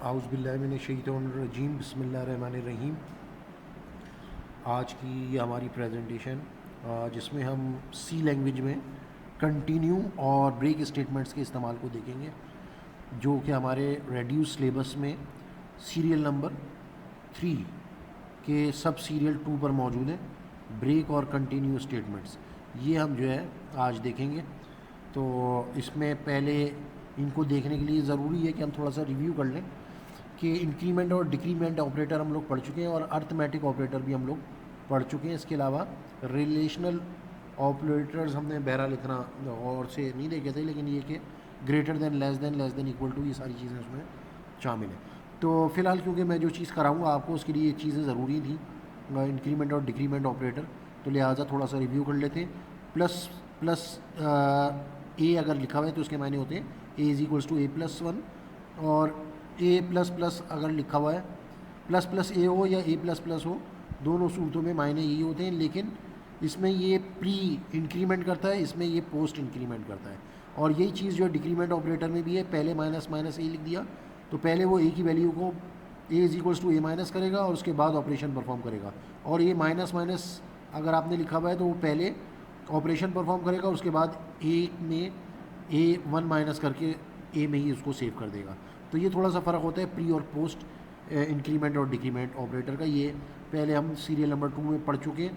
आउज़ुबिल्लाहिमिनश्शैतानिर्रजीम बिस्मिल्लाहिर्रहमानिर्रहीम। आज की ये हमारी प्रेजेंटेशन जिसमें हम सी लैंग्वेज में कंटिन्यू और ब्रेक स्टेटमेंट्स के इस्तेमाल को देखेंगे, जो कि हमारे रेड्यूस सिलेबस में सीरियल नंबर 3 के सब सीरियल 2 पर मौजूद है। ब्रेक और कंटिन्यू स्टेटमेंट्स ये हम जो है आज देखेंगे। तो इसमें पहले इनको देखने के लिए ज़रूरी है कि हम थोड़ा सा रिव्यू कर लें कि इंक्रीमेंट और डिक्रीमेंट ऑपरेटर हम लोग पढ़ चुके हैं और अर्थमेटिक ऑपरेटर भी हम लोग पढ़ चुके हैं। इसके अलावा रिलेशनल ऑपरेटर्स हमने बहरा लिखना और से नहीं देखे थे, लेकिन ये कि greater than, less than, equal to, ये सारी चीज़ें उसमें शामिल हैं। तो फ़िलहाल क्योंकि मैं जो चीज़ कराऊंगा आपको उसके लिए ये चीज़ें ज़रूरी थी, इंक्रीमेंट और डिक्रीमेंट ऑपरेटर, तो लिहाजा थोड़ा सा रिव्यू कर लेते हैं। प्लस प्लस ए अगर लिखा हुआ है तो उसके मायने होते हैं ए इज़ इक्वल्स टू A+1, और ए प्लस प्लस अगर लिखा हुआ है प्लस प्लस ए हो या ए प्लस प्लस हो, दोनों सूरतों में मायने यही होते हैं। लेकिन इसमें ये प्री इंक्रीमेंट करता है, इसमें ये पोस्ट इंक्रीमेंट करता है। और यही चीज़ जो डिक्रीमेंट ऑपरेटर में भी है, पहले माइनस माइनस ए लिख दिया तो पहले वो ए की वैल्यू को A is equals to A minus करेगा और उसके बाद ऑपरेशन परफॉर्म करेगा। और ये माइनस माइनस अगर आपने लिखा हुआ है तो वो पहले ऑपरेशन परफॉर्म करेगा, उसके बाद ए में A1 माइनस करके ए में ही उसको सेव कर देगा। तो ये थोड़ा सा फ़र्क होता है प्री और पोस्ट इंक्रीमेंट और डिक्रीमेंट ऑपरेटर का। ये पहले हम सीरियल नंबर 2 में पढ़ चुके हैं,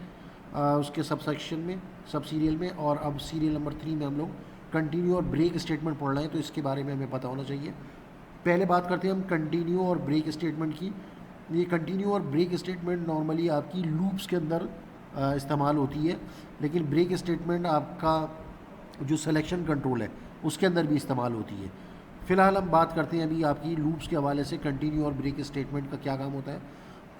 उसके सब सेक्शन में, सब सीरियल में, और अब सीरियल नंबर 3 में हम लोग कंटिन्यू और ब्रेक स्टेटमेंट पढ़ रहे हैं, तो इसके बारे में हमें पता होना चाहिए। पहले बात करते हैं हम कंटिन्यू और ब्रेक स्टेटमेंट की। ये कंटिन्यू और ब्रेक स्टेटमेंट नॉर्मली आपकी लूप्स के अंदर इस्तेमाल होती है, लेकिन ब्रेक स्टेटमेंट आपका जो सिलेक्शन कंट्रोल है उसके अंदर भी इस्तेमाल होती है। फ़िलहाल हम बात करते हैं अभी आपकी लूप्स के हवाले से कंटिन्यू और ब्रेक स्टेटमेंट का क्या काम होता है।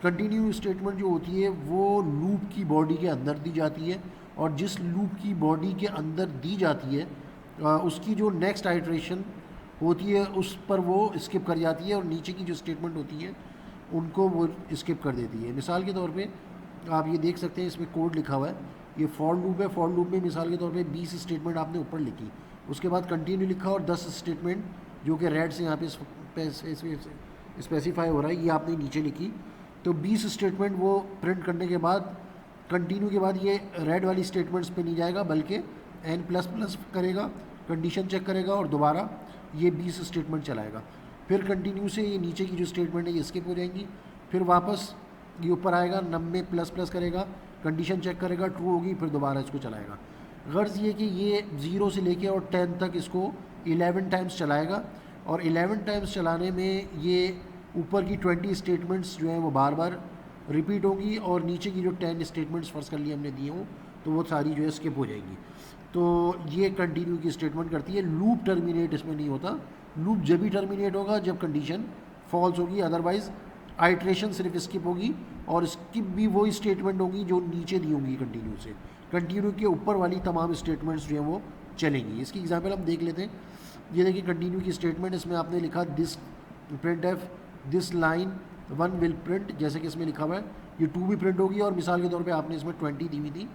कंटिन्यू स्टेटमेंट जो होती है वो लूप की बॉडी के अंदर दी जाती है, और जिस लूप की बॉडी के अंदर दी जाती है उसकी जो नेक्स्ट आइट्रेशन होती है उस पर वो स्किप कर जाती है, और नीचे की जो स्टेटमेंट होती है उनको वो स्किप कर देती है। मिसाल के तौर पे आप ये देख सकते हैं, इसमें कोड लिखा हुआ है, ये फॉर लूप है। फॉर लूप में मिसाल के तौर पे 20 स्टेटमेंट आपने ऊपर लिखी, उसके बाद कंटिन्यू लिखा और 10 स्टेटमेंट जो कि रेड से यहाँ पे स्पेसिफाई हो रहा है, ये आपने नीचे लिखी। तो 20 स्टेटमेंट वो प्रिंट करने के बाद कंटिन्यू के बाद ये रेड वाली स्टेटमेंट्स पे नहीं जाएगा, बल्कि N++ करेगा, कंडीशन चेक करेगा और दोबारा ये 20 स्टेटमेंट चलाएगा। फिर कंटिन्यू से ये नीचे की जो स्टेटमेंट है ये स्किप हो जाएंगी, फिर वापस ये ऊपर आएगा, नम++ करेगा, कंडीशन चेक करेगा, ट्रू होगी, फिर दोबारा इसको चलाएगा। गर्ज़ ये कि ये 0 से लेके और 10 तक इसको 11 टाइम्स चलाएगा, और 11 टाइम्स चलाने में ये ऊपर की 20 स्टेटमेंट्स जो हैं वो बार बार रिपीट होंगी, और नीचे की जो 10 स्टेटमेंट्स फर्स्ट कर लिए हमने दिए हों तो वो सारी जो है स्किप हो जाएंगी। तो ये कंटिन्यू की स्टेटमेंट करती है। लूप टर्मिनेट इसमें नहीं होता। लूप जब भी टर्मिनेट होगा जब कंडीशन फॉल्स होगी, अदरवाइज़ आइट्रेशन सिर्फ स्किप होगी, और स्किप भी वही स्टेटमेंट होगी जो नीचे दी होंगी कंटिन्यू से। कंटिन्यू के ऊपर वाली तमाम स्टेटमेंट्स जो हैं वो चलेंगी। इसकी एग्जांपल हम देख लेते हैं। ये देखिए कंटिन्यू की स्टेटमेंट, इसमें आपने लिखा this print F this line 1 will print, जैसे कि इसमें लिखा हुआ है ये 2 भी प्रिंट होगी, और मिसाल के तौर पे आपने इसमें 20 दी हुई थी,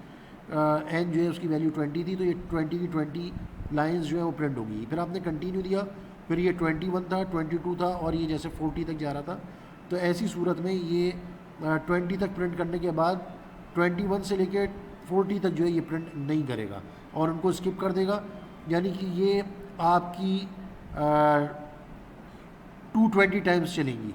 एन जो है उसकी वैल्यू 20 थी, तो ये 20 की 20 लाइन्स जो है वो प्रिंट होगी। फिर आपने कंटिन्यू दिया, फिर ये 21 था, 22 था, और ये जैसे 40 तक जा रहा था। तो ऐसी सूरत में ये 20 तक प्रिंट करने के बाद 21 से लेके 40 तक जो है ये प्रिंट नहीं करेगा और उनको स्किप कर देगा। यानी कि ये आपकी 220 टाइम्स चलेंगी।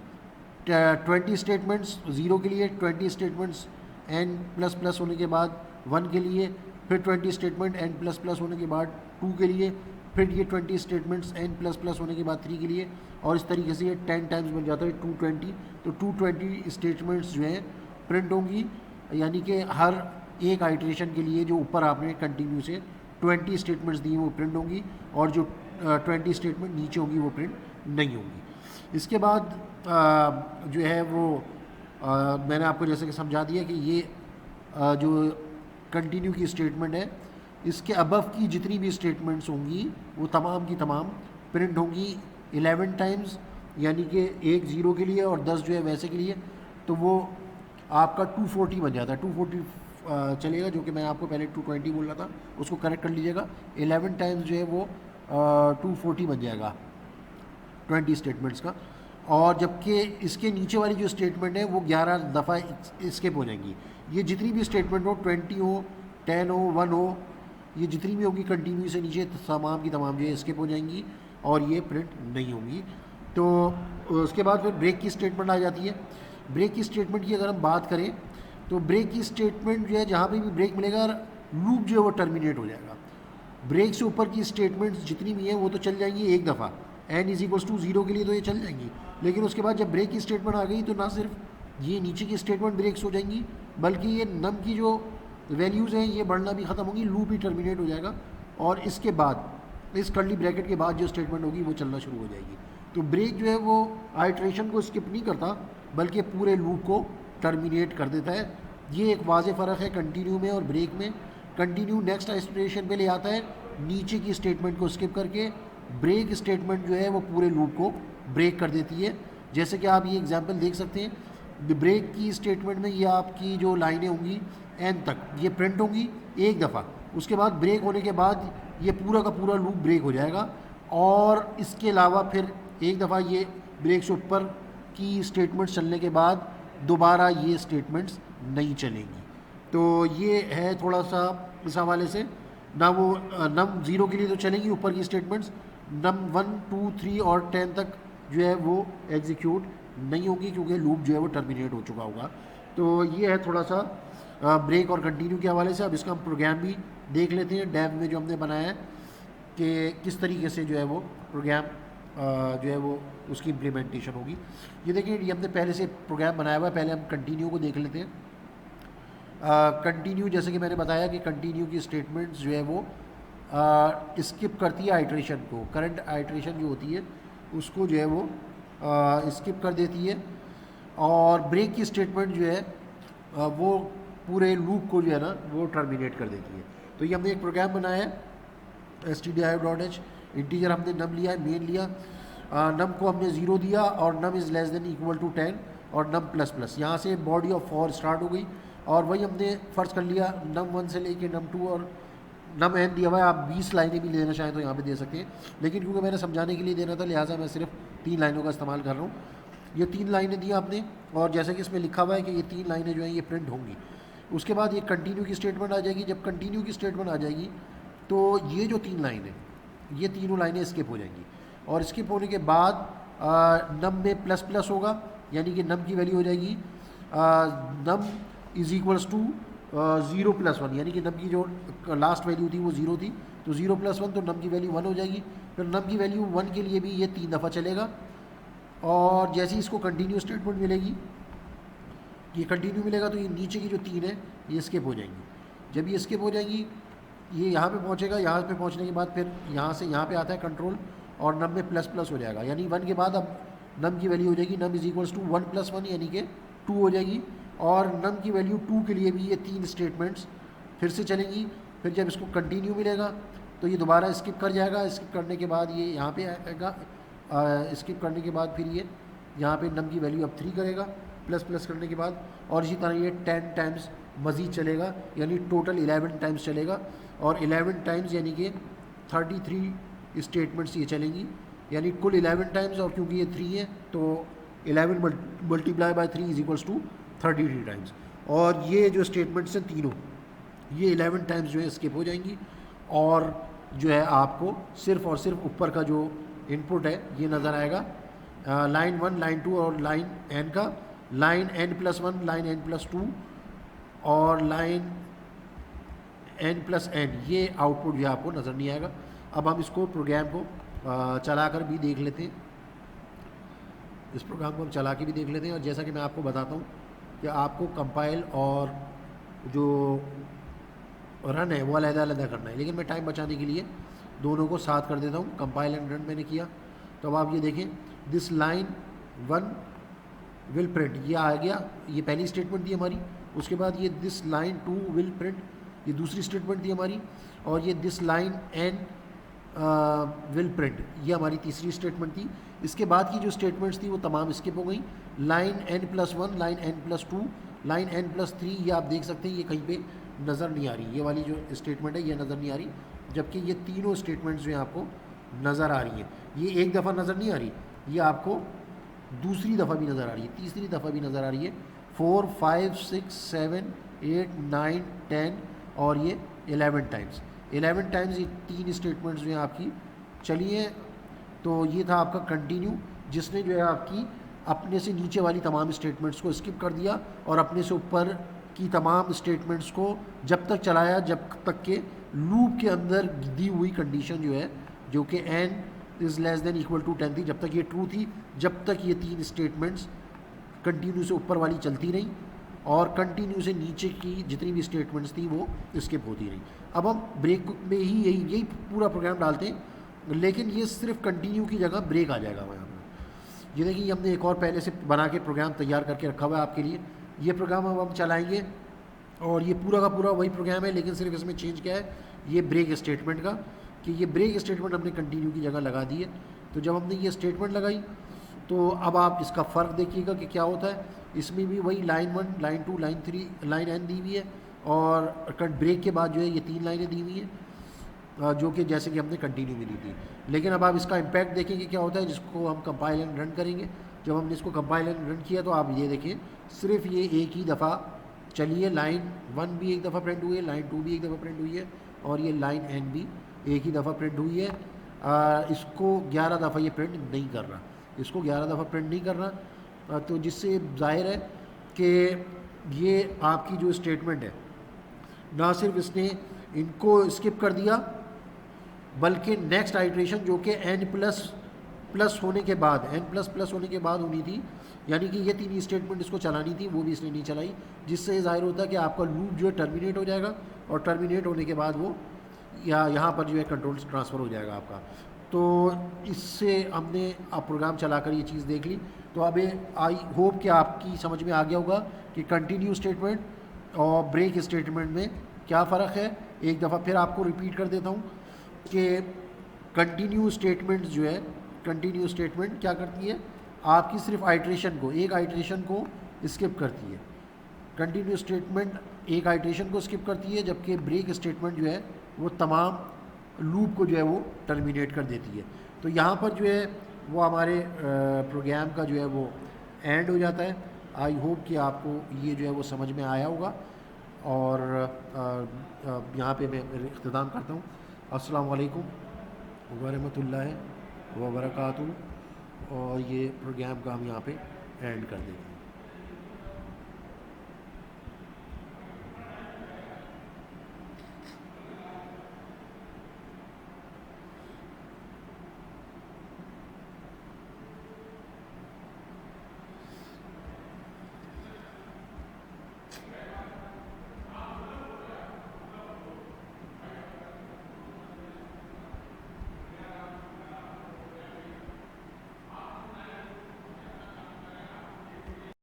20 स्टेटमेंट्स 0 के लिए, 20 स्टेटमेंट्स N++ होने के बाद 1 के लिए, फिर 20 स्टेटमेंट N++ होने के बाद 2 के लिए, फिर ये 20 स्टेटमेंट्स N++ होने के बाद 3 के लिए, और इस तरीके से ये 10 टाइम्स बन जाता है 220। तो 220 स्टेटमेंट्स जो हैं प्रिंट होंगी, यानी कि हर एक आइट्रेशन के लिए जो ऊपर आपने कंटिन्यू से 20 स्टेटमेंट्स दी वो प्रिंट होंगी, और जो 20 स्टेटमेंट नीचे होंगी वो प्रिंट नहीं होंगी। इसके बाद जो है वो मैंने आपको जैसे कि समझा दिया कि ये जो कंटिन्यू की स्टेटमेंट है, इसके अबव की जितनी भी स्टेटमेंट्स होंगी वो तमाम की तमाम प्रिंट होंगी 11 टाइम्स, यानी कि एक 0 के लिए और 10 जो है वैसे के लिए। तो वो आपका 240 बन जाता है, 240 चलेगा, जो कि मैं आपको पहले 220 बोल रहा था, उसको करेक्ट कर लीजिएगा। 11 टाइम्स जो है वो 240 बन जाएगा 20 स्टेटमेंट्स का। और जबकि इसके नीचे वाली जो स्टेटमेंट है वो 11 दफ़ा स्किप हो जाएंगी। ये जितनी भी स्टेटमेंट हो, 20 हो, 10 हो, 1 हो, ये जितनी भी होगी कंटिन्यू से नीचे तमाम की तमाम जो है स्किप हो जाएंगी और ये प्रिंट नहीं होंगी। तो उसके बाद फिर ब्रेक की स्टेटमेंट आ जाती है। ब्रेक की स्टेटमेंट की अगर हम बात करें तो ब्रेक की स्टेटमेंट जो है जहाँ पे भी ब्रेक मिलेगा लूप जो है वो टर्मिनेट हो जाएगा। ब्रेक से ऊपर की स्टेटमेंट्स जितनी भी हैं वो तो चल जाएंगी एक दफ़ा, n इज टू 0 के लिए तो ये चल जाएंगी, लेकिन उसके बाद जब ब्रेक की स्टेटमेंट आ गई तो ना सिर्फ ये नीचे की स्टेटमेंट ब्रेक्स हो जाएंगी बल्कि ये नम की जो वैल्यूज़ हैं ये बढ़ना भी ख़त्म होगी, लूप ही टर्मिनेट हो जाएगा और इसके बाद इस कर्ली ब्रैकेट के बाद जो स्टेटमेंट होगी वो चलना शुरू हो जाएगी। तो ब्रेक जो है वो आइट्रेशन को स्किप नहीं करता बल्कि पूरे लूप को टर्मिनेट कर देता है। ये एक वाज़े फ़र्क है कंटिन्यू में और ब्रेक में। कंटिन्यू नेक्स्ट आइट्रेशन पे ले आता है नीचे की स्टेटमेंट को स्किप करके, ब्रेक स्टेटमेंट जो है वो पूरे लूप को ब्रेक कर देती है। जैसे कि आप ये एग्जांपल देख सकते हैं, ब्रेक की स्टेटमेंट में ये आपकी जो लाइनें होंगी एन तक ये प्रिंट होंगी एक दफ़ा, उसके बाद ब्रेक होने के बाद ये पूरा का पूरा लूप ब्रेक हो जाएगा और इसके अलावा फिर एक दफ़ा ये ब्रेक से ऊपर की स्टेटमेंट्स चलने के बाद दोबारा ये स्टेटमेंट्स नहीं चलेंगी। तो ये है थोड़ा सा इस हवाले से, ना वो नम 0 के लिए तो चलेंगी ऊपर की स्टेटमेंट्स, नम 1, 2, 3 और 10 तक जो है वो एग्जीक्यूट नहीं होगी क्योंकि लूप जो है वो टर्मिनेट हो चुका होगा। तो ये है थोड़ा सा ब्रेक और कंटिन्यू के हवाले से। अब इसका हम प्रोग्राम भी देख लेते हैं डेव में जो हमने बनाया है कि किस तरीके से जो है वो प्रोग्राम जो है वो उसकी इम्प्लीमेंटेशन होगी। ये देखिए ये हमने पहले से प्रोग्राम बनाया हुआ है, पहले हम कंटिन्यू को देख लेते हैं। कंटिन्यू जैसे कि मैंने बताया कि कंटिन्यू की स्टेटमेंट्स जो है वो स्किप करती है आइट्रेशन को, करंट आइट्रेशन जो होती है उसको जो है वो स्किप कर देती है और ब्रेक की स्टेटमेंट जो है वो पूरे लूप को जो है ना वो टर्मिनेट कर देती है। तो ये हमने एक प्रोग्राम बनाया है stdio.h, इंटीजर हमने नम लिया है, मेन लिया, नम को हमने 0 दिया और num is less than equal to 10 और नम प्लस प्लस, यहाँ से बॉडी ऑफ फॉर स्टार्ट हो गई और वही हमने फ़र्ज कर लिया नम 1 से लेके नम 2 और नम n दिया हुआ है। आप 20 लाइनें भी लेना चाहें तो यहाँ पे दे सकते हैं, लेकिन क्योंकि मैंने समझाने के लिए देना था लिहाजा मैं सिर्फ 3 लाइनों का इस्तेमाल कर रहा हूँ। ये 3 लाइनें दी आपने और जैसे कि इसमें लिखा हुआ है कि ये 3 लाइनें जो हैं ये प्रिंट होंगी। उसके बाद ये कंटिन्यू की स्टेटमेंट आ जाएगी। जब कंटिन्यू की स्टेटमेंट आ जाएगी तो ये जो 3 लाइनें, ये तीनों लाइनें स्किप हो जाएंगी और स्किप होने के बाद नम में प्लस प्लस होगा, यानी कि नम की वैल्यू हो जाएगी नम इज़ इक्वल्स टू 0 + 1, यानी कि नम की जो लास्ट वैल्यू थी वो 0 थी तो 0 + 1 तो नम की वैल्यू 1 हो जाएगी। फिर नम की वैल्यू 1 के लिए भी ये 3 दफ़ा चलेगा और जैसे ही इसको कंटिन्यू स्टेटमेंट मिलेगी, ये कंटिन्यू मिलेगा तो ये नीचे की जो 3 है ये स्किप हो जाएंगी। जब ये स्किप हो जाएंगी ये यहाँ पे पहुँचेगा, यहाँ पे पहुँचने के बाद फिर यहाँ से यहाँ पे आता है कंट्रोल और नम में प्लस प्लस हो जाएगा, यानी 1 के बाद अब नम की वैल्यू हो जाएगी नम इज़ इक्वल्स टू 1 + 1 यानी कि 2 हो जाएगी और नम की वैल्यू 2 के लिए भी ये 3 स्टेटमेंट्स फिर से चलेंगी। फिर जब इसको कंटिन्यू मिलेगा तो ये दोबारा स्किप कर जाएगा, स्किप करने के बाद ये यहाँ पे आएगा, स्किप करने के बाद फिर ये यहाँ पे नम की वैल्यू अब 3 करेगा प्लस प्लस करने के बाद और इसी तरह ये 10 टाइम्स मज़ीद चलेगा, यानी टोटल 11 टाइम्स चलेगा और 11 टाइम्स यानी कि 33 स्टेटमेंट्स ये चलेंगी, यानी कुल 11 टाइम्स और क्योंकि ये 3 है तो 11 multiply by 3 is equals to 33 times. और ये जो स्टेटमेंट्स हैं तीनों ये 11 टाइम्स जो है स्किप हो जाएंगी और जो है आपको सिर्फ़ और सिर्फ ऊपर का जो इनपुट है ये नज़र आएगा, लाइन 1, लाइन 2 और लाइन n का, लाइन n+1, लाइन n+2 और लाइन n+n, ये आउटपुट जो आपको नज़र नहीं आएगा। अब हम इसको प्रोग्राम को चला कर भी देख लेते हैं, इस प्रोग्राम को हम चला के भी देख लेते हैं और जैसा कि मैं आपको बताता हूँ कि आपको कंपाइल और जो रन है वो अलग-अलग करना है, लेकिन मैं टाइम बचाने के लिए दोनों को साथ कर देता हूँ। कंपाइल एंड रन मैंने किया तो अब आप ये देखें दिस लाइन 1 विल प्रिंट, ये आ गया, ये पहली स्टेटमेंट थी हमारी। उसके बाद ये दिस लाइन 2 विल प्रिंट, ये दूसरी स्टेटमेंट थी हमारी और ये this line n will print, ये हमारी तीसरी स्टेटमेंट थी। इसके बाद की जो स्टेटमेंट्स थी वो तमाम स्किप हो गई। Line n+1, line n+2, line n+3 ये आप देख सकते हैं ये कहीं पे नज़र नहीं आ रही, ये वाली जो स्टेटमेंट है ये नज़र नहीं आ रही, जबकि ये तीनों स्टेटमेंट्स जो हैं आपको नज़र आ रही हैं। ये एक दफ़ा नज़र नहीं आ रही, ये आपको दूसरी दफ़ा भी नज़र आ रही है, तीसरी दफ़ा भी नज़र आ रही है, 4 5 6 7 8 9 10 और ये 11 टाइम्स, 11 टाइम्स ये 3 स्टेटमेंट्स जो हैं आपकी चली हैं। तो ये था आपका कंटिन्यू, जिसने जो है आपकी अपने से नीचे वाली तमाम स्टेटमेंट्स को स्किप कर दिया और अपने से ऊपर की तमाम स्टेटमेंट्स को जब तक चलाया जब तक के लूप के अंदर दी हुई कंडीशन जो है, जो कि n is less than equal to 10 थी, जब तक ये ट्रू थी, जब तक ये 3 स्टेटमेंट्स कंटिन्यू से ऊपर वाली चलती रहीं और कंटिन्यू से नीचे की जितनी भी स्टेटमेंट्स थी वो स्किप होती रहीं। अब हम ब्रेक में ही यही पूरा प्रोग्राम डालते हैं, लेकिन ये सिर्फ कंटिन्यू की जगह ब्रेक आ जाएगा वहाँ पर। ये देखिए हमने एक और पहले से बना के प्रोग्राम तैयार करके रखा हुआ है आपके लिए। ये प्रोग्राम अब हम चलाएंगे और ये पूरा का पूरा वही प्रोग्राम है, लेकिन सिर्फ इसमें चेंज क्या है, ये ब्रेक स्टेटमेंट का, कि ये ब्रेक स्टेटमेंट हमने कंटिन्यू की जगह लगा दी है। तो जब हमने ये स्टेटमेंट लगाई तो अब आप इसका फ़र्क देखिएगा कि क्या होता है। इसमें भी वही line 1, line 2, line 3, line n दी हुई है और ब्रेक के बाद जो है ये 3 लाइनें दी हुई हैं, जो कि जैसे कि हमने कंटिन्यू में दी थी। लेकिन अब आप इसका इम्पैक्ट देखेंगे क्या होता है, जिसको हम कंपाइल एंड रन करेंगे। जब हमने इसको कंपाइल एंड रन किया तो आप ये देखिए सिर्फ ये एक ही दफ़ा चली है, लाइन 1 भी एक दफ़ा प्रिंट हुई है, लाइन 2 भी एक दफ़ा प्रिंट हुई है और ये लाइन n भी एक ही दफ़ा प्रिंट हुई है। इसको 11 दफ़ा ये प्रिंट नहीं कर रहा, इसको 11 दफ़ा प्रिंट नहीं कर रहा। तो जिससे ज़ाहिर है कि ये आपकी जो स्टेटमेंट है, ना सिर्फ इसने इनको स्किप कर दिया बल्कि नेक्स्ट आइट्रेशन जो कि n प्लस होने के बाद, n++ होने के बाद होनी थी, यानी कि ये 3 स्टेटमेंट इसको चलानी थी, वो भी इसने नहीं चलाई, जिससे ज़ाहिर होता है कि आपका लूप जो है टर्मिनेट हो जाएगा और टर्मिनेट होने के बाद वो यहाँ पर जो है कंट्रोल ट्रांसफ़र हो जाएगा आपका। तो इससे हमने अब प्रोग्राम चलाकर ये चीज़ देख ली। तो अब आई होप कि आपकी समझ में आ गया होगा कि कंटिन्यू स्टेटमेंट और ब्रेक स्टेटमेंट में क्या फ़र्क है। एक दफ़ा फिर आपको रिपीट कर देता हूँ कि कंटिन्यू स्टेटमेंट जो है, कंटिन्यू स्टेटमेंट क्या करती है, आपकी सिर्फ आइट्रेशन को, एक आइट्रेशन को स्किप करती है। कंटिन्यू स्टेटमेंट एक आइट्रेशन को स्किप करती है, जबकि ब्रेक स्टेटमेंट जो है वो तमाम लूप को जो है वो टर्मिनेट कर देती है। तो यहाँ पर जो है वो हमारे प्रोग्राम का जो है वो एंड हो जाता है। आई होप कि आपको ये जो है वो समझ में आया होगा और यहाँ पे मैं इख्तिताम करता हूँ। अस्सलाम वालेकुम वरहमतुल्लाहि व बरकातुहू और ये प्रोग्राम का हम यहाँ पे एंड कर देंगे।